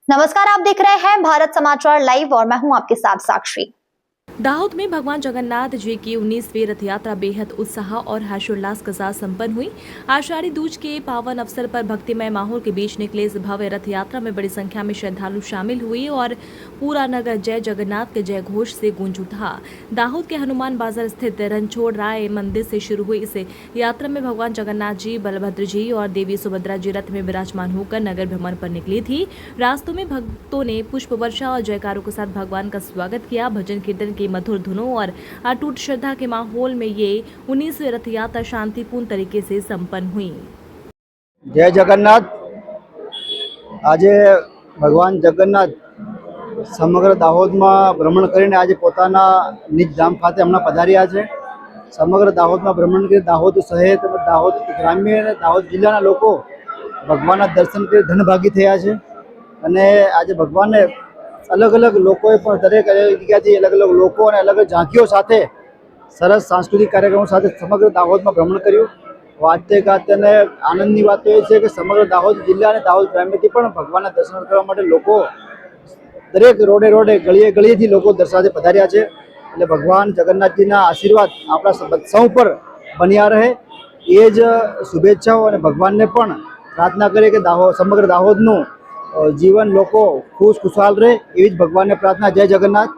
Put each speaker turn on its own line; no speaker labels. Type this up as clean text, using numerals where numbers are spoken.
नमस्कार, आप देख रहे हैं भारत समाचार लाइव और मैं हूं आपके साथ साक्षी।
दाहोद में भगवान जगन्नाथ जी की 19वीं रथ यात्रा बेहद उत्साह और हर्षोल्लास के साथ संपन्न हुई। आषाढ़ी दूज के पावन अवसर पर भक्तिमय माहौल के बीच निकले इस भव्य रथ यात्रा में बड़ी संख्या में श्रद्धालु शामिल हुए और पूरा नगर जय जगन्नाथ के जय घोष से गूंज उठा। दाहोद के हनुमान बाजार स्थित रणछोड़ राय मंदिर से शुरू हुई इस यात्रा में भगवान जगन्नाथ जी, बलभद्र जी और देवी सुभद्रा जी रथ में विराजमान होकर नगर भ्रमण पर निकली थी। रास्तों में भक्तों ने पुष्प वर्षा और जयकारों के साथ भगवान का स्वागत किया। भजन कीर्तन की मधुर धुनों और अटूट श्रद्धा के माहौल में ये 19वीं रथ यात्रा शांतिपूर्ण तरीके से संपन्न हुई।
जय जगन्नाथ। आज भगवान जगन्नाथ समग्र दाहोद में भ्रमण करीने आज पोताना निज धाम खाते हमणां पधार्या छे। समग्र दाहोद में भ्रमण कर दाहोद शहर તેમજ दाहोद ग्राम्य અને दाहोद जिल्लाना लोको भगवानना दर्शन કરી ધનભાગી થયા છે અને આજે ભગવાનને अलग अलग लोकोए पण दरेक जग्याएथी अलग अलग लोको અને अलग अलग झांकीओ साथे सरस सांस्कृतिक कार्यक्रमों साथे समग्र दाहोद में भ्रमण कर्युं। वाते गाते ने आनंदनी बात तो ये कि समग्र दाहोद जिल्ला અને दाहोद ग्राम्यथी पण भगवानना दर्शन करवा माटे लोको दरेक रोडे रोडे गळीए गळीएथी लोको दर्शनार्थे पधार्या छे। એટલે ભગવાન જગન્નાથજીના આશીર્વાદ આપણા સૌ પર બન્યા રહે એ જ શુભેચ્છાઓ અને ભગવાનને પણ પ્રાર્થના કરે કે સમગ્ર દાહોદનું जीवन लोको खुश खुशहाल रहे एवी ज भगवान ने प्रार्थना। जय जगन्नाथ।